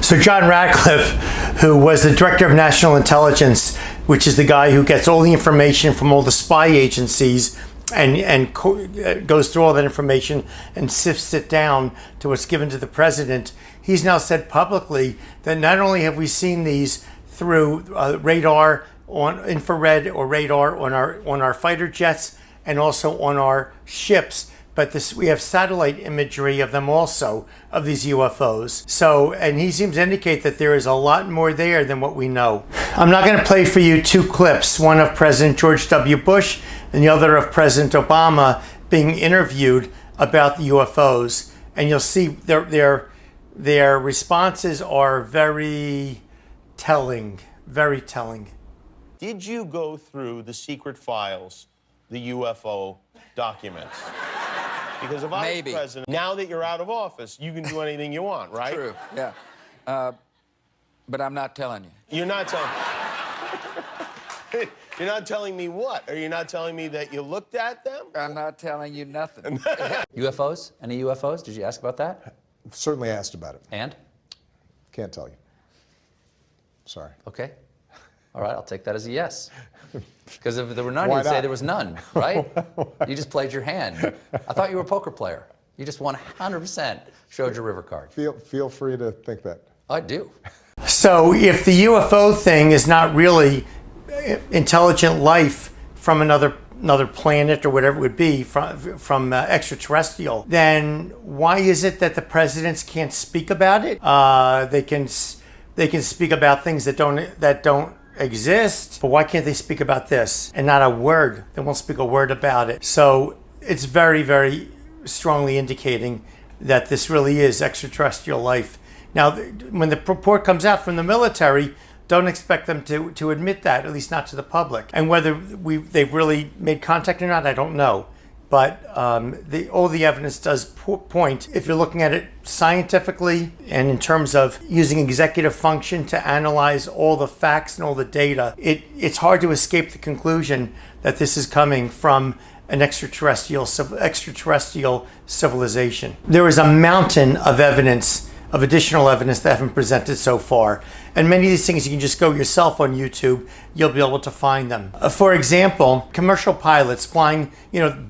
So John Radcliffe, who was the director of national intelligence, which is the guy who gets all the information from all the spy agencies and goes through all that information and sifts it down to what's given to the president, he's now said publicly that not only have we seen these through radar, on infrared or radar on our fighter jets and also on our ships, but we have satellite imagery of them also, of these UFOs. So, and he seems to indicate that there is a lot more there than what we know. I'm not going to play for you two clips, one of President George W. Bush and the other of President Obama being interviewed about the UFOs. And you'll see their responses are very telling, very telling. Did you go through the secret files, the UFO documents? Because if I was president, now that you're out of office, you can do anything you want, right? True, yeah. But I'm not telling you. You're not telling You're not telling me what? Are you not telling me that you looked at them? I'm not telling you nothing. UFOs? Any UFOs? Did you ask about that? Certainly asked about it. And? Can't tell you. Sorry. Okay. All right, I'll take that as a yes. Because if there were none, Why you'd say not? there was none, right? You just played your hand. I thought you were a poker player. You just 100% showed your river card. Feel free to think that. I do. So if the UFO thing is not really intelligent life from another planet or whatever it would be, from extraterrestrial, then why is it that the presidents can't speak about it? They can speak about things that don't exist, but why can't they speak about this? And not a word. They won't speak a word about it. So it's very, very strongly indicating that this really is extraterrestrial life. Now, when the report comes out from the military, don't expect them to admit that, at least not to the public. And whether they've really made contact or not, I don't know. But all the evidence does point, if you're looking at it scientifically and in terms of using executive function to analyze all the facts and all the data, it's hard to escape the conclusion that this is coming from an extraterrestrial civilization. There is a mountain of evidence, of additional evidence that haven't presented so far. And many of these things, you can just go yourself on YouTube, you'll be able to find them. For example, commercial pilots flying,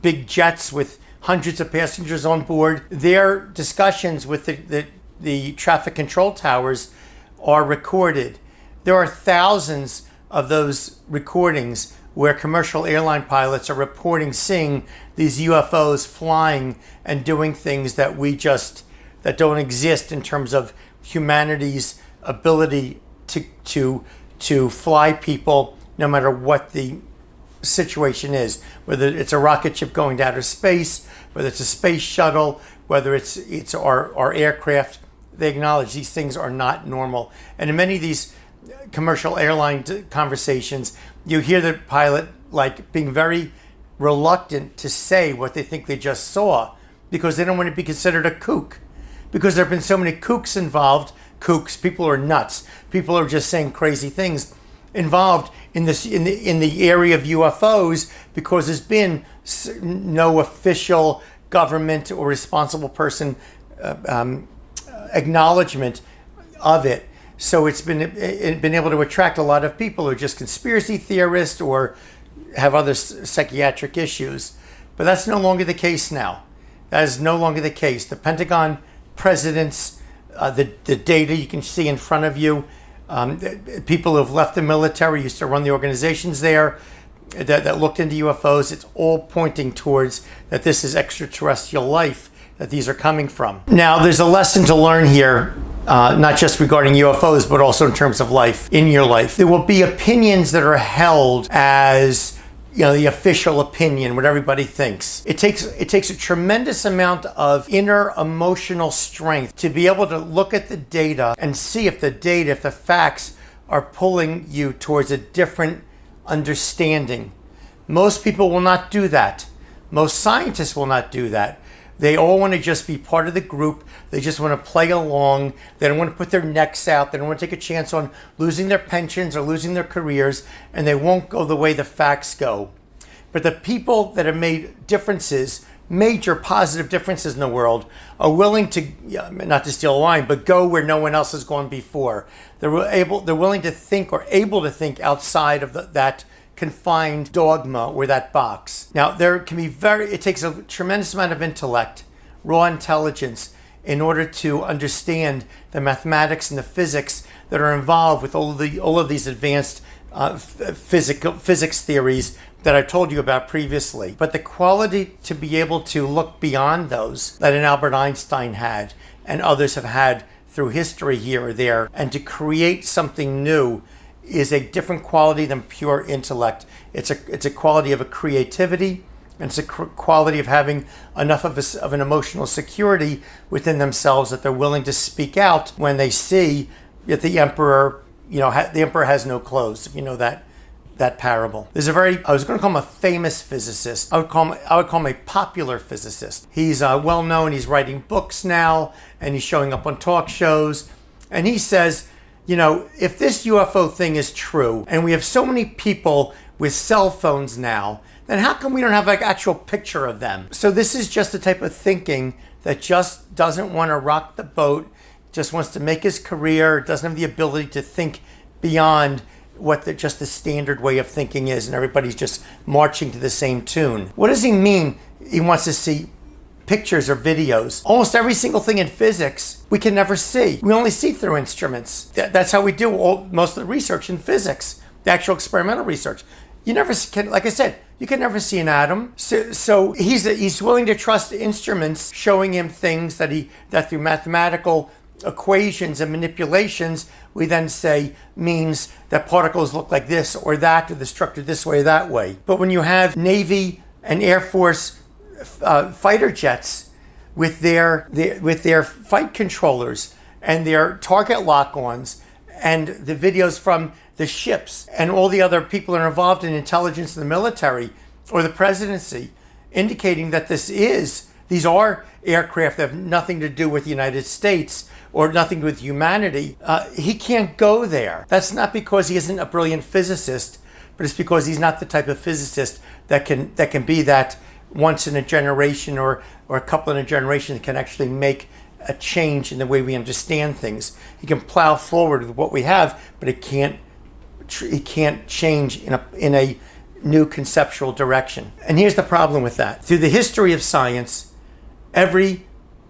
big jets with hundreds of passengers on board, their discussions with the traffic control towers are recorded. There are thousands of those recordings where commercial airline pilots are reporting seeing these UFOs flying and doing things that that don't exist in terms of humanity's ability to fly people, no matter what the situation is, whether it's a rocket ship going to outer space, whether it's a space shuttle, whether it's our aircraft. They acknowledge these things are not normal. And in many of these commercial airline conversations, you hear the pilot being very reluctant to say what they think they just saw, because they don't want to be considered a kook. Because there have been so many kooks involved. Kooks, people are nuts. People are just saying crazy things involved in the area of UFOs, because there's been no official government or responsible person acknowledgement of it. So it's been able to attract a lot of people who are just conspiracy theorists or have other psychiatric issues. But that's no longer the case now. That is no longer the case. The Pentagon presidents, the data you can see in front of you, people who have left the military, used to run the organizations there that looked into UFOs, it's all pointing towards that this is extraterrestrial life that these are coming from. Now, there's a lesson to learn here, not just regarding UFOs, but also in terms of life, in your life. There will be opinions that are held as the official opinion, what everybody thinks. It takes a tremendous amount of inner emotional strength to be able to look at the data and see if the facts are pulling you towards a different understanding. Most people will not do that. Most scientists will not do that. They all want to just be part of the group. They just want to play along. They don't want to put their necks out. They don't want to take a chance on losing their pensions or losing their careers, and they won't go the way the facts go. But the people that have made differences major positive differences in the world are willing to, not to steal a line, but go where no one else has gone before. They're willing to think or able to think outside of that confined dogma or that box. Now, there can be it takes a tremendous amount of intellect, raw intelligence, in order to understand the mathematics and the physics that are involved with all of these advanced physics theories that I told you about previously. But the quality to be able to look beyond those that an Albert Einstein had and others have had through history here or there, and to create something new, is a different quality than pure intellect. It's a quality of a creativity, and it's a quality of having enough of an emotional security within themselves that they're willing to speak out when they see that the emperor, the emperor has no clothes, if you know that parable. There's I was going to call him a famous physicist. I would call him a popular physicist. He's well known. He's writing books now, and he's showing up on talk shows. And he says, if this UFO thing is true, and we have so many people with cell phones now, then how come we don't have an actual picture of them? So this is just the type of thinking that just doesn't want to rock the boat, just wants to make his career, doesn't have the ability to think beyond what just the standard way of thinking is, and everybody's just marching to the same tune. What does he mean he wants to see pictures or videos? Almost every single thing in physics we can never see. We only see through instruments. That's how we do most of the research in physics, the actual experimental research. You never can, like I said, you can never see an atom. So he's willing to trust instruments showing him things that through mathematical equations and manipulations we then say means that particles look like this or that, or the structure this way or that way. But when you have Navy and Air Force fighter jets with their fight controllers and their target lock-ons and the videos from the ships and all the other people that are involved in intelligence in the military or the presidency, indicating that these are aircraft that have nothing to do with the United States or nothing to do with humanity, he can't go there. That's not because he isn't a brilliant physicist, but it's because he's not the type of physicist that can be that once in a generation or a couple in a generation that can actually make a change in the way we understand things. He can plow forward with what we have, but it can't change in a new conceptual direction. And here's the problem with that. Through the history of science, every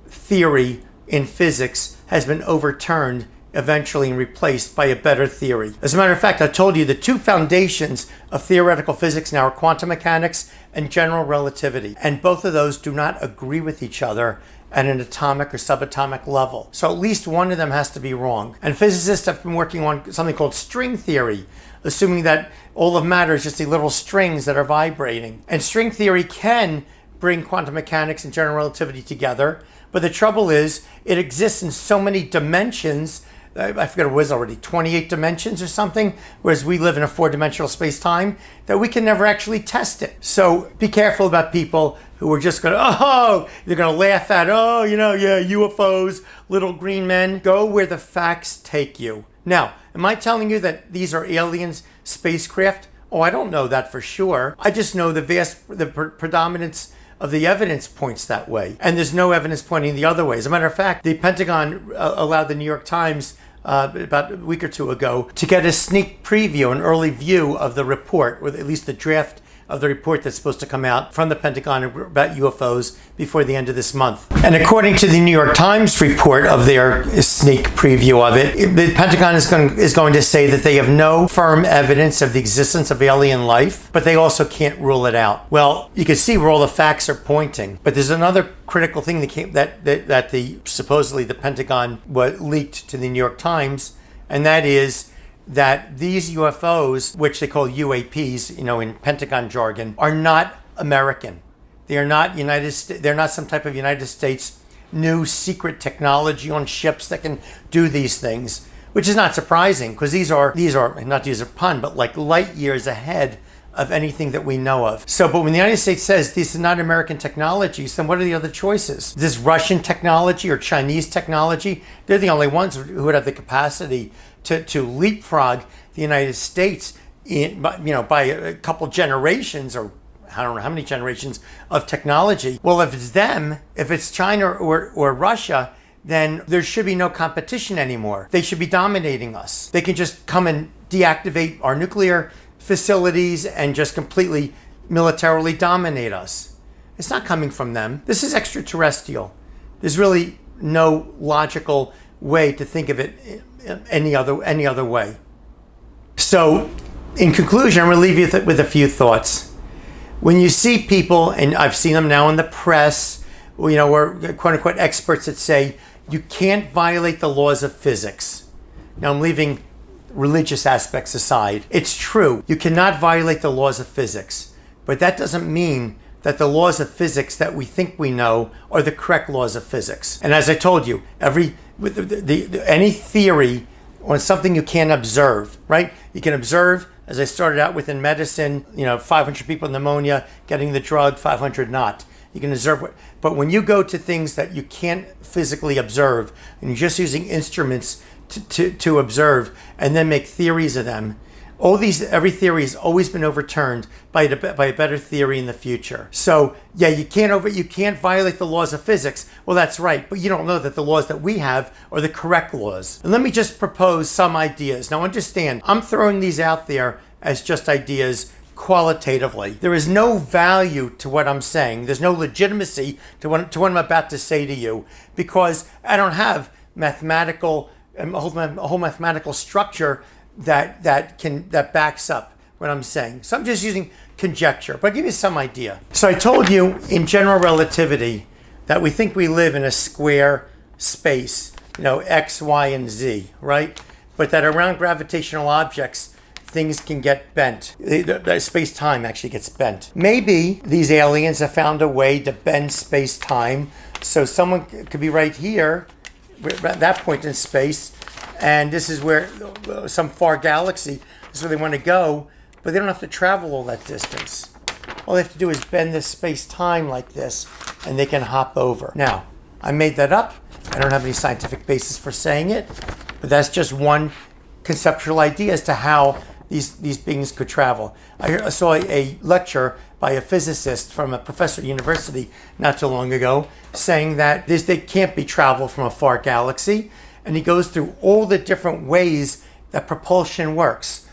theory in physics has been overturned eventually and replaced by a better theory. As a matter of fact, I told you the two foundations of theoretical physics now are quantum mechanics and general relativity. And both of those do not agree with each other at an atomic or subatomic level. So at least one of them has to be wrong. And physicists have been working on something called string theory, assuming that all of matter is just the little strings that are vibrating. And string theory can bring quantum mechanics and general relativity together. But the trouble is, it exists in so many dimensions. I forget what it was already, 28 dimensions or something, whereas we live in a 4-dimensional space-time, that we can never actually test it. So be careful about people who are just going to, they're going to laugh at, UFOs, little green men. Go where the facts take you. Now, am I telling you that these are aliens, spacecraft? Oh, I don't know that for sure. I just know the predominance of the evidence points that way. And there's no evidence pointing the other way. As a matter of fact, the Pentagon allowed the New York Times about a week or two ago to get a sneak preview, an early view of the report, or at least the draft of the report that's supposed to come out from the Pentagon about UFOs before the end of this month. And according to the New York Times report of their sneak preview of it, the Pentagon is going to say that they have no firm evidence of the existence of alien life, but they also can't rule it out. Well, you can see where all the facts are pointing, but there's another critical thing that supposedly the Pentagon leaked to the New York Times, and that is that these UFOs, which they call UAPs, in Pentagon jargon, are not American. They are not they're not some type of United States new secret technology on ships that can do these things, which is not surprising because these are not to use a pun, but like light years ahead of anything that we know of. But when the United States says these are not American technologies, then what are the other choices? Is this Russian technology or Chinese technology? They're the only ones who would have the capacity to leapfrog the United States by a couple generations or I don't know how many generations of technology. Well, if it's them, if it's China or Russia, then there should be no competition anymore. They should be dominating us. They can just come and deactivate our nuclear facilities and just completely militarily dominate us. It's not coming from them. This is extraterrestrial. There's really no logical way to think of it any other way. So, in conclusion, I'm going to leave you with a few thoughts. When you see people, and I've seen them now in the press, or quote unquote experts that say you can't violate the laws of physics. Now, I'm leaving religious aspects aside. It's true, you cannot violate the laws of physics, but that doesn't mean that the laws of physics that we think we know are the correct laws of physics. And as I told you, any theory on something you can't observe, right? You can observe, as I started out with in medicine, 500 people with pneumonia getting the drug, 500 not. You can observe, but when you go to things that you can't physically observe, and you're just using instruments to observe and then make theories of them, every theory has always been overturned by a better theory in the future. So yeah, you can't violate the laws of physics. Well, that's right, but you don't know that the laws that we have are the correct laws. And let me just propose some ideas. Now understand, I'm throwing these out there as just ideas qualitatively. There is no value to what I'm saying. There's no legitimacy to what I'm about to say to you, because I don't have a whole mathematical structure that backs up what I'm saying. So I'm just using conjecture, but I'll give you some idea. So I told you in general relativity that we think we live in a square space, X, Y, and Z, right? But that around gravitational objects, things can get bent. The space-time actually gets bent. Maybe these aliens have found a way to bend space-time, so someone could be right here, at that point in space, and this is where some far galaxy, this is where they want to go, but they don't have to travel all that distance. All they have to do is bend this space-time like this, and they can hop over. Now, I made that up. I don't have any scientific basis for saying it, but that's just one conceptual idea as to how these beings could travel. I saw a lecture by a physicist from a professor at university not too long ago saying that they can't be traveled from a far galaxy, and he goes through all the different ways that propulsion works.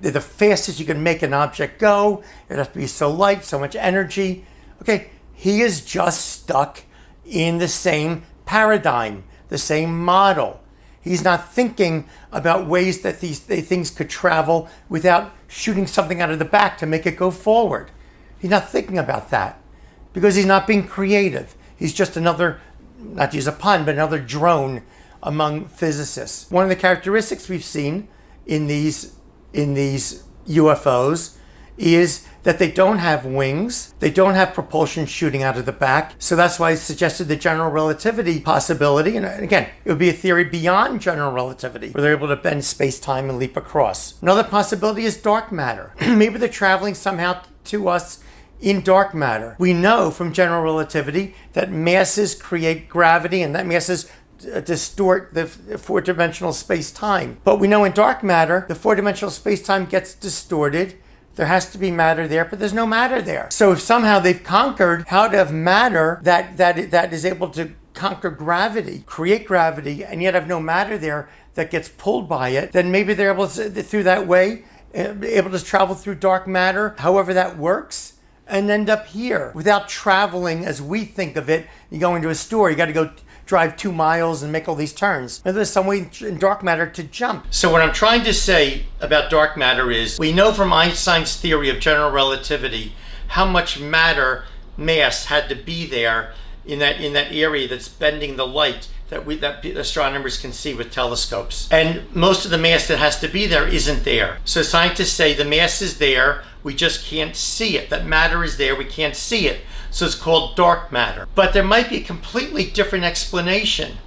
The fastest you can make an object go, it has to be so light, so much energy. Okay, he is just stuck in the same paradigm, the same model. He's not thinking about ways that these things could travel without shooting something out of the back to make it go forward. He's not thinking about that because he's not being creative. He's just another, not to use a pun, but another drone among physicists. One of the characteristics we've seen in these UFOs is that they don't have wings, they don't have propulsion shooting out of the back. So that's why I suggested the general relativity possibility. And again, it would be a theory beyond general relativity, where they're able to bend space-time and leap across. Another possibility is dark matter. Maybe they're traveling somehow to us in dark matter. We know from general relativity that masses create gravity, and that masses distort the four-dimensional space-time. But we know in dark matter, the four-dimensional space-time gets distorted. There has to be matter there, but there's no matter there. So if somehow they've conquered how to have matter that is able to conquer gravity, create gravity, and yet have no matter there that gets pulled by it, then maybe they're able to, through that way, able to travel through dark matter, however that works, and end up here without traveling as we think of it. You go into a store, you got to go drive 2 miles and make all these turns. Maybe there's some way in dark matter to jump. So what I'm trying to say about dark matter is, we know from Einstein's theory of general relativity how much mass had to be there in that area that's bending the light that astronomers can see with telescopes. And most of the mass that has to be there isn't there. So scientists say the mass is there, we just can't see it. That matter is there, we can't see it. So it's called dark matter. But there might be a completely different explanation.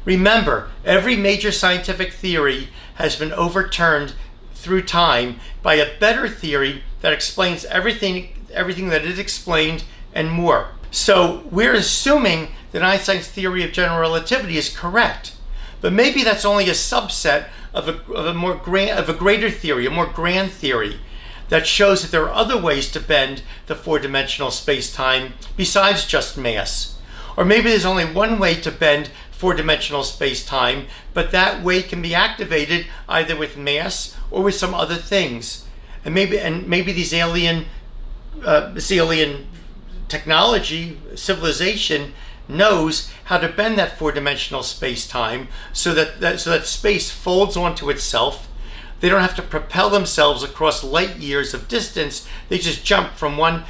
Remember, every major scientific theory has been overturned through time by a better theory that explains everything that is explained and more. So we're assuming that Einstein's theory of general relativity is correct. But maybe that's only a subset of a greater theory, a more grand theory that shows that there are other ways to bend the four-dimensional space-time besides just mass. Or maybe there's only one way to bend four-dimensional space-time, but that way can be activated either with mass or with some other things. And maybe these alien technology, civilization, knows how to bend that four-dimensional space-time so that space folds onto itself. They don't have to propel themselves across light years of distance. They just jump from one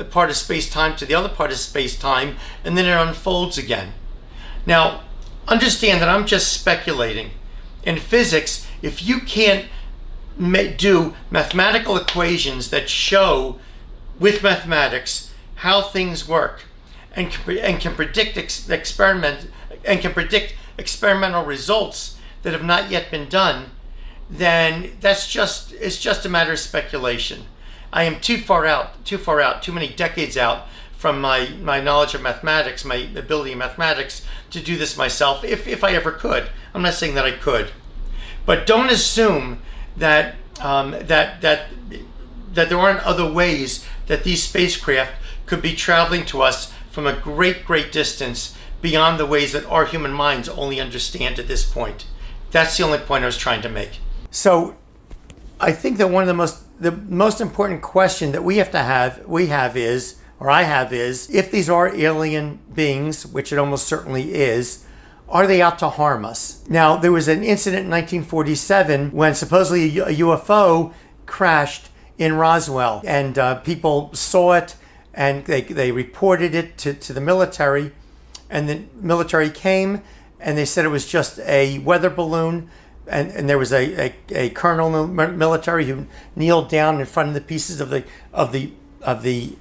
part of space-time to the other part of space-time, and then it unfolds again. Now, understand that I'm just speculating. In physics, if you can't do mathematical equations that show with mathematics how things work and can predict experimental results that have not yet been done, then it's just a matter of speculation. I am too far out, too many decades out from my knowledge of mathematics, my ability in mathematics to do this myself, if I ever could. I'm not saying that I could. But don't assume that that there aren't other ways that these spacecraft could be traveling to us from a great distance beyond the ways that our human minds only understand at this point. That's the only point I was trying to make. So I think that one of the most important question that I have is, if these are alien beings, which it almost certainly is, are they out to harm us? Now, there was an incident in 1947 when supposedly a UFO crashed in Roswell, and people saw it, and they reported it to the military, and the military came, and they said it was just a weather balloon, and there was a colonel in the military who kneeled down in front of the pieces of the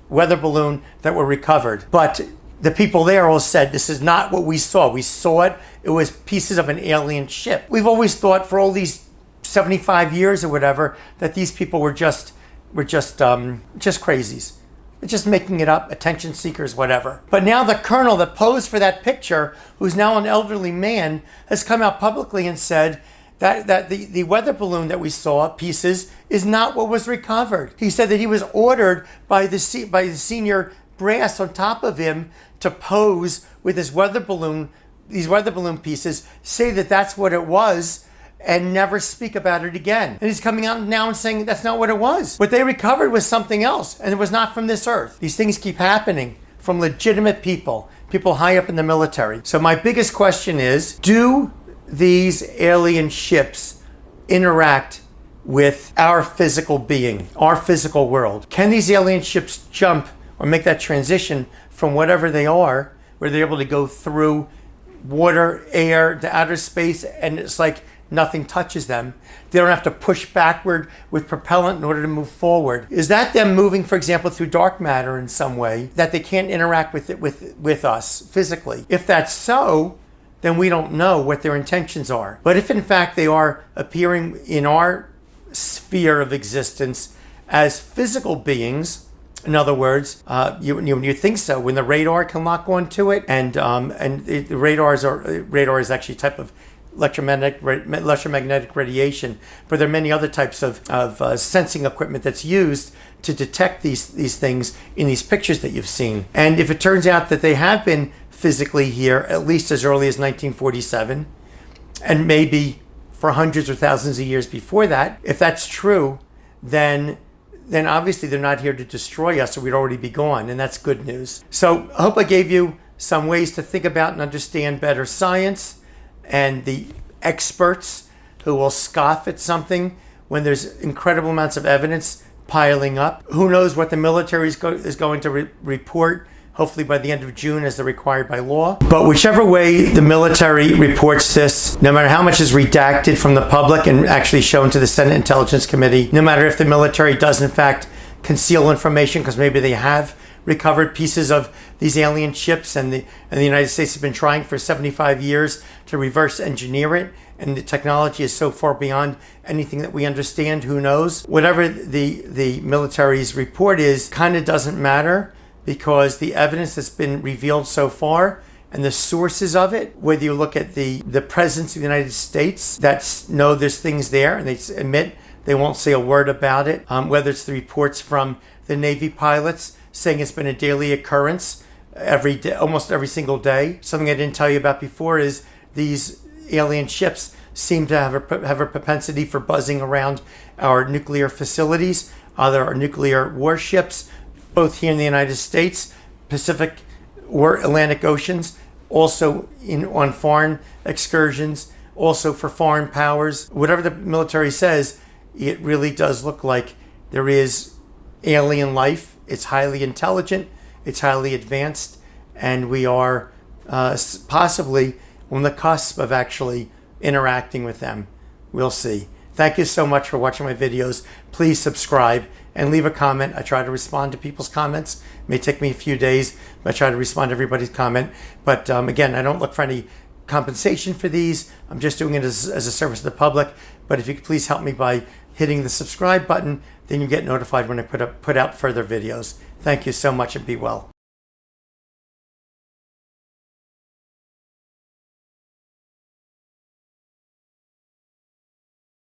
weather balloon that were recovered. But the people there all said, this is not what we saw. We saw it. It was pieces of an alien ship. We've always thought for all these 75 years or whatever that these people were just crazies. They're just making it up, attention seekers, whatever. But now the colonel that posed for that picture, who's now an elderly man, has come out publicly and said that the weather balloon that we saw, pieces, is not what was recovered. He said that he was ordered by the senior brass on top of him to pose with his these weather balloon pieces, say that that's what it was, and never speak about it again. And he's coming out now and saying that's not what it was. What they recovered was something else, and it was not from this earth. These things keep happening from legitimate people high up in the military. So my biggest question is, do these alien ships interact with our physical being, our physical world? Can these alien ships jump or make that transition from whatever they are, where they're able to go through water, air, to outer space, and it's like nothing touches them? They don't have to push backward with propellant in order to move forward. Is that them moving, for example, through dark matter in some way that they can't interact with us physically? If that's so, then we don't know what their intentions are. But if in fact they are appearing in our sphere of existence as physical beings, in other words, you think so, when the radar can lock onto it, and the radar is actually a type of electromagnetic radiation, but there are many other types of sensing equipment that's used to detect these things in these pictures that you've seen. And if it turns out that they have been physically here at least as early as 1947, and maybe for hundreds or thousands of years before that, if that's true, then obviously they're not here to destroy us, or we'd already be gone, and that's good news. So I hope I gave you some ways to think about and understand better science and the experts who will scoff at something when there's incredible amounts of evidence piling up. Who knows what the military is going to report, hopefully by the end of June as they're required by law. But whichever way the military reports this, no matter how much is redacted from the public and actually shown to the Senate Intelligence Committee, no matter if the military does in fact conceal information because maybe they have recovered pieces of these alien ships, and the United States has been trying for 75 years to reverse engineer it, and the technology is so far beyond anything that we understand, who knows? Whatever the military's report is kind of doesn't matter, because the evidence that's been revealed so far and the sources of it, whether you look at the presence of the United States that know there's things there and they admit They won't say a word about it, whether it's the reports from the Navy pilots saying it's been a daily occurrence every day, almost every single day. Something I didn't tell you about before is these alien ships seem to have a propensity for buzzing around our nuclear facilities. There are nuclear warships, both here in the United States, Pacific or Atlantic Oceans, also on foreign excursions, also for foreign powers. Whatever the military says, it really does look like there is alien life. It's highly intelligent, it's highly advanced, and we are possibly on the cusp of actually interacting with them. We'll see. Thank you so much for watching my videos. Please subscribe and leave a comment. I try to respond to people's comments. It may take me a few days, but I try to respond to everybody's comment. But again, I don't look for any compensation for these. I'm just doing it as a service to the public. But if you could please help me by hitting the subscribe button, then you get notified when I put out further videos. Thank you so much and be well.